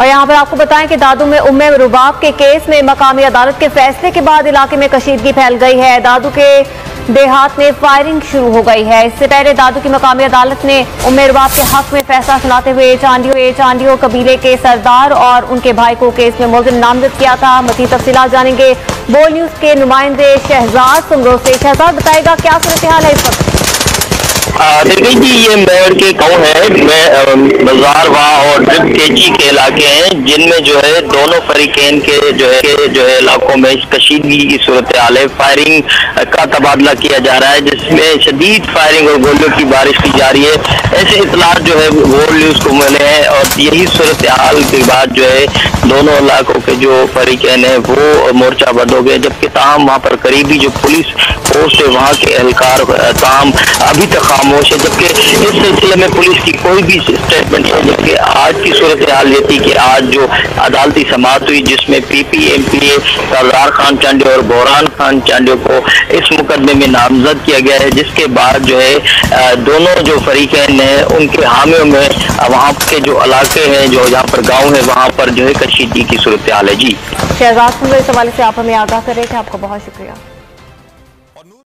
और यहाँ पर आपको बताएं कि दादू में उम्मे रुबाब के केस में मकामी अदालत के फैसले के बाद इलाके में कशीदगी फैल गई है। दादू के देहात में फायरिंग शुरू हो गई है। इससे पहले दादू की मकामी अदालत ने उम्मे रुबाब के हक में फैसला सुनाते हुए चांडियो कबीले के सरदार और उनके भाई को केस में मुलजिम नामजद किया था। मज़ीद तफसीलात जानेंगे बोल न्यूज के नुमाइंदे शहजाद सुमरो से। शहजाद, बताएगा क्या सूरत हाल है इस वक्त? देखिए जी, ये मेयर के गाँव है बाजार वहाँ और ड्रिप केजी के इलाके हैं जिनमें जो है दोनों फरीकैन के जो है इलाकों में कशीदगी की सूरत हाल है। फायरिंग का तबादला किया जा रहा है जिसमें शदीद फायरिंग और गोलियों की बारिश की जा रही है। ऐसे इतलात जो है वर्ल्ड न्यूज को मिले हैं और यही सूरत हाल के बाद जो है दोनों इलाकों के जो फरीकैन है वो मोर्चा बंद हो गए, जबकि ताहम वहाँ पर करीबी जो पुलिस फोर्स है वहाँ के एहलकार ताहम अभी तक खामोश है, जबकि इस सिलसिले में पुलिस की कोई भी स्टेटमेंट नहीं है। जबकि आज की सूरत हाल ये थी कि आज जो अदालती समाअत हुई जिसमें PPMPA सरदार खान चांडियो और बोरान खान चांडियो को इस मुकदमे में नामजद किया गया है, जिसके बाद जो है दोनों जो फरीकैन हैं उनके हामियों में वहाँ के जो इलाके हैं जो जहाँ पर गाँव है वहाँ पर जो है कशीदगी की सूरत हाल है। जी शहजाद, इस हवाले से आप हमें आगाह कर रहे थे, आपका बहुत शुक्रिया।